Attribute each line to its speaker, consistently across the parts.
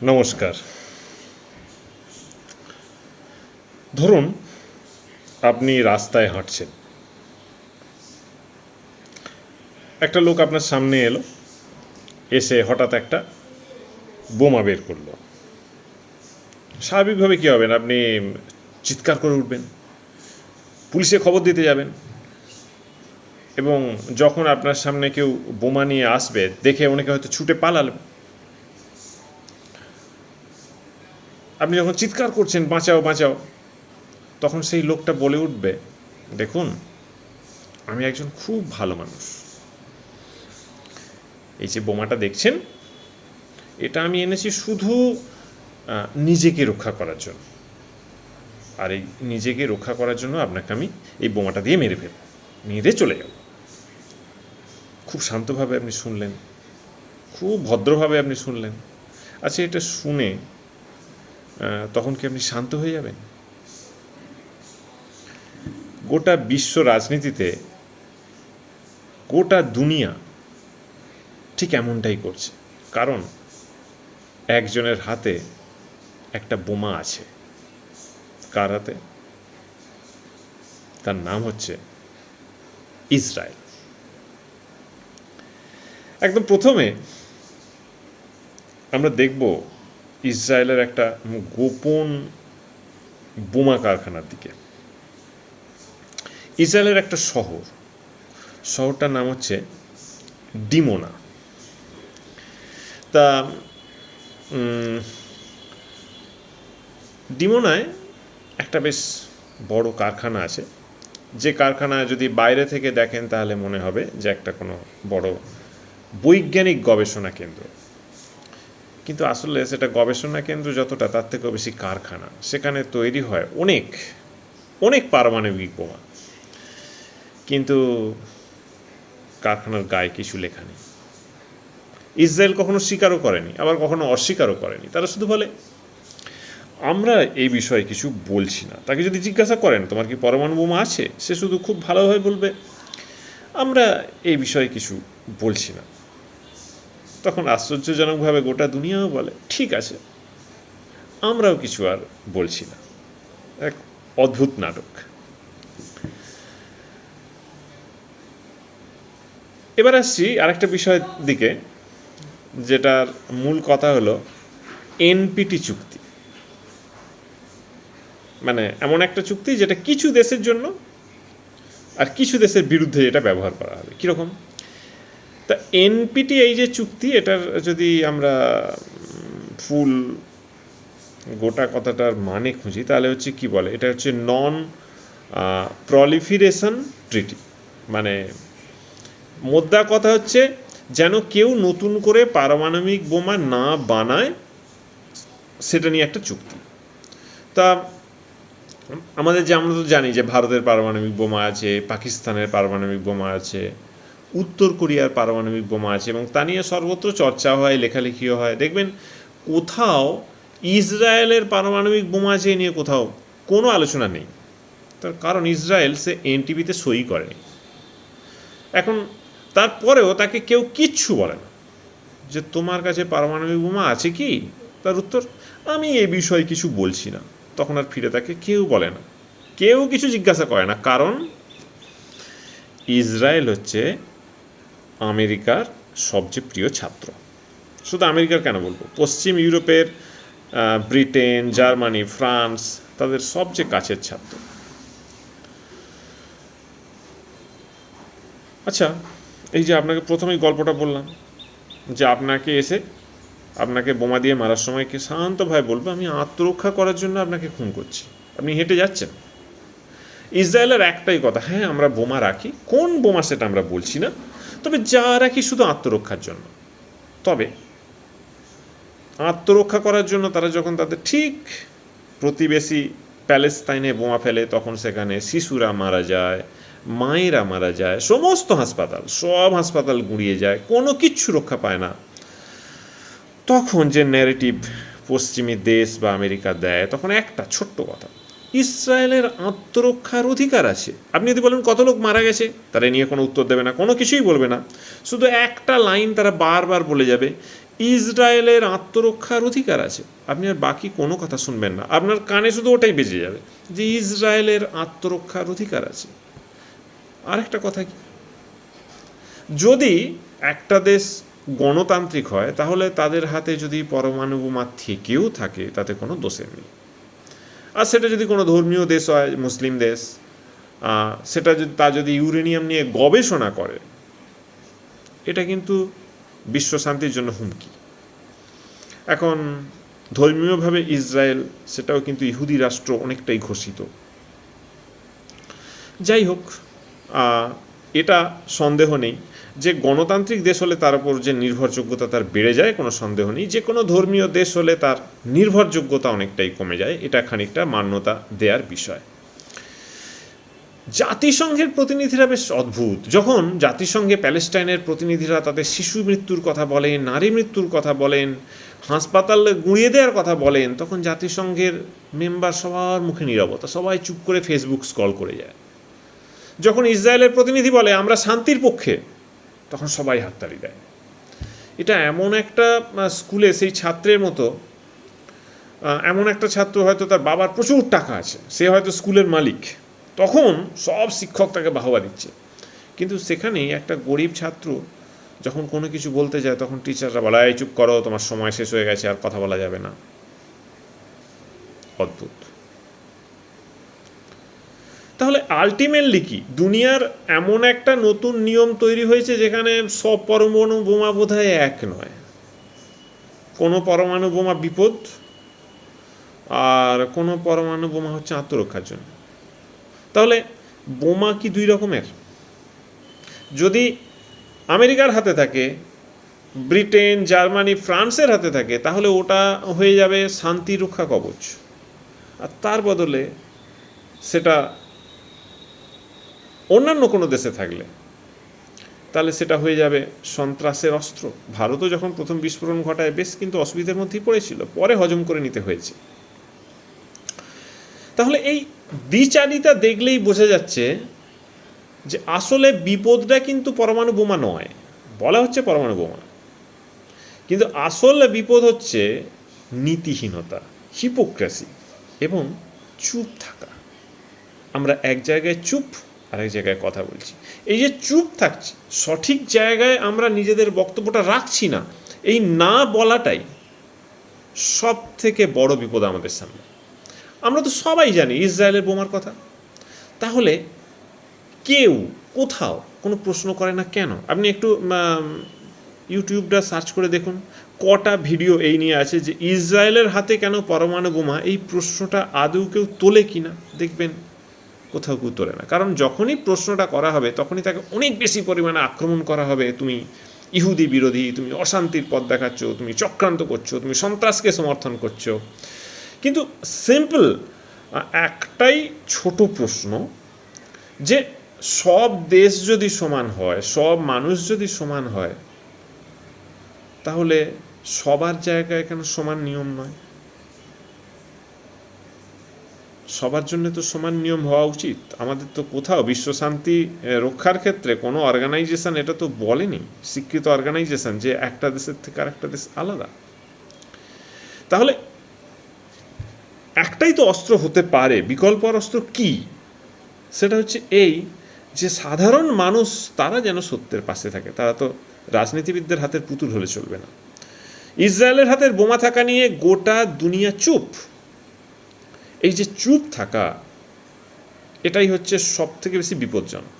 Speaker 1: নমস্কার। ধরুন আপনি রাস্তায় হাঁটছেন, একটা লোক আপনার সামনে এলো, এসে হঠাৎ একটা বোমা বের করলো। স্বাভাবিকভাবে কী হবেন? আপনি চিৎকার করে উঠবেন, পুলিশে খবর দিতে যাবেন, এবং যখন আপনার সামনে কেউ বোমা নিয়ে আসবে দেখে অনেকে হয়তো ছুটে পালালেন। আপনি যখন চিৎকার করছেন বাঁচাও বাঁচাও, তখন সেই লোকটা বলে উঠবে, দেখুন আমি একজন খুব ভালো মানুষ, এই যে বোমাটা দেখছেন এটা আমি এনেছি শুধু নিজেকে রক্ষা করার জন্য, আর এই নিজেকে রক্ষা করার জন্য আপনাকে আমি এই বোমাটা দিয়ে মেরে ফেলব, মেরে চলে যাব। খুব শান্তভাবে আপনি শুনলেন, খুব ভদ্রভাবে আপনি শুনলেন। আচ্ছা, এটা শুনে তখন কি আপনি শান্ত হয়ে যাবেন? গোটা বিশ্ব রাজনীতিতে গোটা দুনিয়া ঠিক এমনটাই করছে, কারণ একজনের হাতে একটা বোমা আছে। কার হাতে? তার নাম হচ্ছে ইসরায়েল। একদম প্রথমে আমরা দেখব ইসরায়েলের একটা গোপন বোমা কারখানার দিকে। ইসরায়েলের একটা শহরটার নাম হচ্ছে ডিমোনা। তা ডিমোনায় একটা বেশ বড় কারখানা আছে, যে কারখানায় যদি বাইরে থেকে দেখেন তাহলে মনে হবে যে একটা কোনো বড় বৈজ্ঞানিক গবেষণা কেন্দ্র, কিন্তু আসলে সেটা গবেষণা কেন্দ্র যতটা, তার থেকেও বেশি কারখানা। সেখানে তৈরি হয় অনেক অনেক পারমাণবিক বোমা, কিন্তু কারখানার গায়ে কিছু লেখা নেই। ইসরায়েল কখনো স্বীকারও করেনি, আবার কখনো অস্বীকারও করেনি। তারা শুধু বলে আমরা এই বিষয়ে কিছু বলছি না। তাকে যদি জিজ্ঞাসা করেন তোমার কি পরমাণু বোমা আছে, সে শুধু খুব ভালোভাবে বলবে আমরা এই বিষয়ে কিছু বলছি না। তখন আশ্চর্যজনকভাবে গোটা দুনিয়াও বলে ঠিক আছে, আমরাও কিছু আর বলছি না। এক অদ্ভুত নাটক। এবার আসছি আরেকটা বিষয়ের দিকে, যেটার মূল কথা হলো এনপিটি চুক্তি। মানে এমন একটা চুক্তি যেটা কিছু দেশের জন্য আর কিছু দেশের বিরুদ্ধে এটা ব্যবহার করা হবে। কীরকম? তা এনপিটি এই যে চুক্তি, এটার যদি আমরা ফুল গোটা কথাটার মানে খুঁজি তাহলে হচ্ছে কি বলে, এটা হচ্ছে নন প্রলিফারেশন ট্রিটি। মানে মোদ্দা কথা হচ্ছে যেন কেউ নতুন করে পারমাণবিক বোমা না বানায়, সেটা নিয়ে একটা চুক্তি। তা আমরা তো জানি যে ভারতের পারমাণবিক বোমা আছে, পাকিস্তানের পারমাণবিক বোমা আছে, উত্তর কোরিয়ার পারমাণবিক বোমা আছে, এবং তা নিয়ে সর্বত্র চর্চা হয়, লেখালেখিও হয়। দেখবেন কোথাও ইসরায়েলের পারমাণবিক বোমা আছে নিয়ে কোথাও কোনো আলোচনা নেই। তার কারণ ইসরায়েল সে এনটিপিতে সই করেনি। এখন তারপরেও তাকে কেউ কিচ্ছু বলে না যে তোমার কাছে পারমাণবিক বোমা আছে কি। তার উত্তর আমি এই বিষয়ে কিছু বলছি না। তখন আর ফিরে তাকে কেউ বলে না, কেউ কিছু জিজ্ঞাসা করে না, কারণ ইসরায়েল হচ্ছে আমেরিকার সবচেয়ে প্রিয় ছাত্র। শুধু আমেরিকার কেন বলবো, পশ্চিম ইউরোপের ব্রিটেন, জার্মানি, ফ্রান্স তাদের সবচেয়ে কাছের ছাত্র। আচ্ছা, এই যে আপনাকে প্রথমেই গল্পটা বললাম যে আপনাকে বোমা দিয়ে মারার সময় কি শান্তভাবে বলবে আমি আত্মরক্ষা করার জন্য আপনাকে খুন করছি, আপনি হেঁটে যাচ্ছেন। ইসরায়েলের একটাই কথা, হ্যাঁ আমরা বোমা রাখি, কোন বোমা সেটা আমরা বলছি না, তবে যা রাখি শুধু আত্মরক্ষার জন্য। তবে আত্মরক্ষা করার জন্য তারা যখন তাদের ঠিক প্রতিবেশী প্যালেস্তাইনে বোমা ফেলে, তখন সেখানে শিশুরা মারা যায়, মায়েরা মারা যায়, সমস্ত সব হাসপাতাল গুঁড়িয়ে যায়, কোনো কিচ্ছু রক্ষা পায় না। তখন যে ন্যারেটিভ পশ্চিমী দেশ বা আমেরিকা দেয়, তখন একটা ছোট্ট কথা, ইসরায়েলের আত্মরক্ষার অধিকার আছে। আপনি যদি বলেন কত লোক মারা গেছে, তারা নিয়ে কোনো উত্তর দেবে না, কোনো কিছুই বলবে না। শুধু একটা লাইন তারা বারবার বলে যাবে, ইসরায়েলের আত্মরক্ষার অধিকার আছে। আপনি আর বাকি কোনো কথা শুনবেন না, আপনার কানে শুধু ওটাই বেজে যাবে যে ইসরায়েলের আত্মরক্ষার অধিকার আছে। আরেকটা কথা কি, যদি একটা দেশ গণতান্ত্রিক হয় তাহলে তাদের হাতে যদি পরমাণু বোমা থেকেও থাকে তাতে কোনো দোষের নেই। আর সেটা যদি কোনো ধর্মীয় দেশ হয়, মুসলিম দেশ, সেটা যদি তা যদি ইউরেনিয়াম নিয়ে গবেষণা করে, এটা কিন্তু বিশ্ব শান্তির জন্য হুমকি। এখন ধর্মীয়ভাবে ইসরায়েল সেটাও কিন্তু ইহুদি রাষ্ট্র অনেকটাই ঘোষিত। যাই হোক, এটা সন্দেহ নেই যে গণতান্ত্রিক দেশ হলে তার উপর যে নির্ভরযোগ্যতা তার বেড়ে যায়, কোনো সন্দেহ নেই। যে কোনো ধর্মীয় দেশ হলে তার নির্ভরযোগ্যতা অনেকটাই কমে যায়, এটা খানিকটা মান্যতা দেওয়ার বিষয়। জাতিসংঘের প্রতিনিধিরা বেশ অদ্ভুত। যখন জাতিসংঘে প্যালেস্টাইনের প্রতিনিধিরা তাদের শিশু মৃত্যুর কথা বলেন, নারী মৃত্যুর কথা বলেন, হাসপাতালে গুঁড়িয়ে দেওয়ার কথা বলেন, তখন জাতিসংঘের মেম্বার সবার মুখে নীরবতা, সবাই চুপ করে ফেসবুক স্ক্রল করে যায়। যখন ইসরায়েলের প্রতিনিধি বলে আমরা শান্তির পক্ষে, তখন সবাই হাততালি দেয়। এটা এমন একটা স্কুলে সেই ছাত্রের মতো, এমন একটা ছাত্র হয়তো তার বাবার প্রচুর টাকা আছে, সে হয়তো স্কুলের মালিক, তখন সব শিক্ষক তাকে বাহবা দিচ্ছে। কিন্তু সেখানেই একটা গরিব ছাত্র যখন কোনো কিছু বলতে যায়, তখন টিচাররা বলে এই চুপ করো, তোমার সময় শেষ হয়ে গেছে, আর কথা বলা যাবে না। অদ্ভুত। তাহলে আলটিমেটলি কি, দুনিয়ার এমন একটা নতুন নিয়ম তৈরি হয়েছে যেখানে সব পরমাণু বোমা বোধহয় এক নয়। কোনো পরমাণু বোমা বিপদ, আর কোনো পরমাণু বোমা হচ্ছে আত্মরক্ষার জন্য। তাহলে বোমা কি দুই রকমের? যদি আমেরিকার হাতে থাকে, ব্রিটেন, জার্মানি, ফ্রান্সের হাতে থাকে, তাহলে ওটা হয়ে যাবে শান্তি রক্ষা কবচ। আর তার বদলে সেটা অন্যান্য কোনো দেশে থাকলে তাহলে সেটা হয়ে যাবে সন্ত্রাসের অস্ত্র। ভারতও যখন প্রথম বিস্ফোরণ ঘটায় বেশ কিন্তু অসুবিধার মধ্যেই পড়েছিল, পরে হজম করে নিতে হয়েছে। তাহলে এই দ্বিচারিতা দেখলেই বোঝা যাচ্ছে যে আসলে বিপদটা কিন্তু পরমাণু বোমা নয়। বলা হচ্ছে পরমাণু বোমা, কিন্তু আসল বিপদ হচ্ছে নীতিহীনতা, হিপোক্রেসি এবং চুপ থাকা। আমরা এক জায়গায় চুপ, আরেক জায়গায় কথা বলছি। এই যে চুপ থাকছি, সঠিক জায়গায় আমরা নিজেদের বক্তব্যটা রাখছি না, এই না বলাটাই সব থেকে বড় বিপদ আমাদের সামনে। আমরা তো সবাই জানি ইসরায়েলের বোমার কথা, তাহলে কেউ কোথাও কোনো প্রশ্ন করে না কেন? আপনি একটু ইউটিউবটা সার্চ করে দেখুন, কটা ভিডিও এই নিয়ে আছে যে ইসরায়েলের হাতে কেন পরমাণু বোমা, এই প্রশ্নটা আদৌ কেউ তোলে কি না দেখবেন কোথাও কেউ তোলে না। কারণ যখনই প্রশ্নটা করা হবে তখনই তাকে অনেক বেশি পরিমাণে আক্রমণ করা হবে। তুমি ইহুদি বিরোধী, তুমি অশান্তির পথ দেখাচ্ছ, তুমি চক্রান্ত করছো, তুমি সন্ত্রাসকে সমর্থন করছো। কিন্তু সিম্পল একটাই ছোট প্রশ্ন, যে সব দেশ যদি সমান হয়, সব মানুষ যদি সমান হয়, তাহলে সবার জায়গায় কেন সমান নিয়ম নয়? সবার জন্য তো সমান নিয়ম হওয়া উচিত। আমাদের তো কোথাও বিশ্ব শান্তি রক্ষার ক্ষেত্রে কোনো অর্গানাইজেশন এটা তো বলেনি, স্বীকৃত অর্গানাইজেশন, যে একটা দেশের থেকে আরেকটা দেশ আলাদা। তাহলে একটাই তো অস্ত্র হতে পারে, বিকল্প অস্ত্র কি? সেটা হচ্ছে এই যে সাধারণ মানুষ তারা যেন সত্যের পাশে থাকে। তারা তো রাজনীতিবিদদের হাতের পুতুল হলে চলবে না। ইসরায়েলের হাতের বোমা থাকা নিয়ে গোটা দুনিয়া চুপ। এই যে চুপ থাকা, এটাই হচ্ছে সব থেকে বেশি বিপজ্জনক।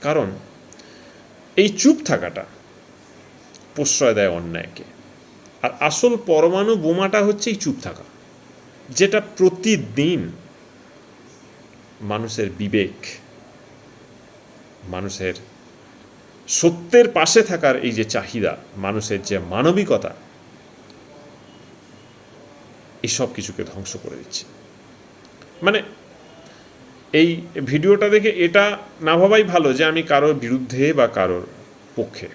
Speaker 1: কারণ এই চুপ থাকাটা প্রশ্রয় দেয় অন্যায়কে। আর আসল পরমাণু বোমাটা হচ্ছে এই চুপ থাকা, যেটা প্রতিদিন মানুষের বিবেক, মানুষের সত্যের পাশে থাকার এই যে চাহিদা, মানুষের যে মানবিকতা, এই সব কিছুকে ধ্বংস করে দিচ্ছে। মানে এই ভিডিওটা দেখে এটা না ভাবাই ভালো যে আমি কারোর বিরুদ্ধে বা কারোর পক্ষে।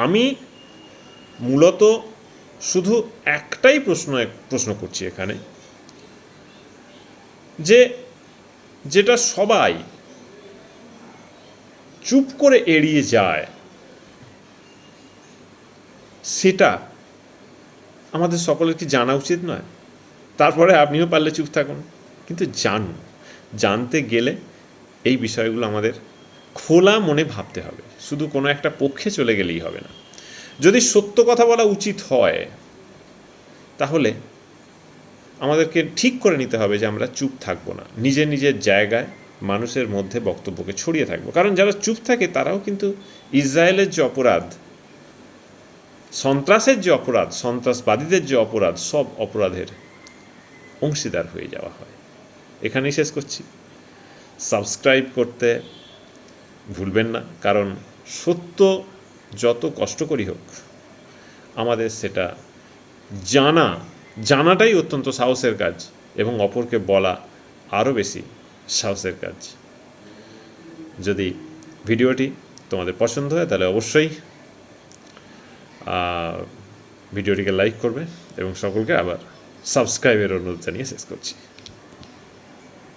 Speaker 1: আমি মূলত শুধু একটাই প্রশ্ন করছি এখানে, যে যেটা সবাই চুপ করে এড়িয়ে যায়, সেটা আমাদের সকলের কি জানা উচিত নয়? তারপরে আপনিও পারলে চুপ থাকুন, কিন্তু জানুন। জানতে গেলে এই বিষয়গুলো আমাদের খোলা মনে ভাবতে হবে, শুধু কোনো একটা পক্ষে চলে গেলেই হবে না। যদি সত্য কথা বলা উচিত হয়, তাহলে আমাদেরকে ঠিক করে নিতে হবে যে আমরা চুপ থাকবো না, নিজের নিজের জায়গায় মানুষের মধ্যে বক্তব্যকে ছড়িয়ে থাকবো। কারণ যারা চুপ থাকে তারাও কিন্তু ইসরায়েলের যে অপরাধ, সন্ত্রাসের যে অপরাধ, সন্ত্রাসবাদীদের যে অপরাধ, সব অপরাধের অংশীদার হয়ে যাওয়া হয়। এখানেই শেষ করছি। সাবস্ক্রাইব করতে ভুলবেন না, কারণ সত্য যত কষ্টকরই হোক, আমাদের সেটা জানাটাই অত্যন্ত সাহসের কাজ, এবং অপরকে বলা আরও বেশি সাহসের কাজ। যদি ভিডিওটি তোমাদের পছন্দ হয় তাহলে অবশ্যই ভিডিওটিকে লাইক করবে এবং সকলকে আবার সাবস্ক্রাইবের অনুরোধ জানিয়ে শেষ করছি।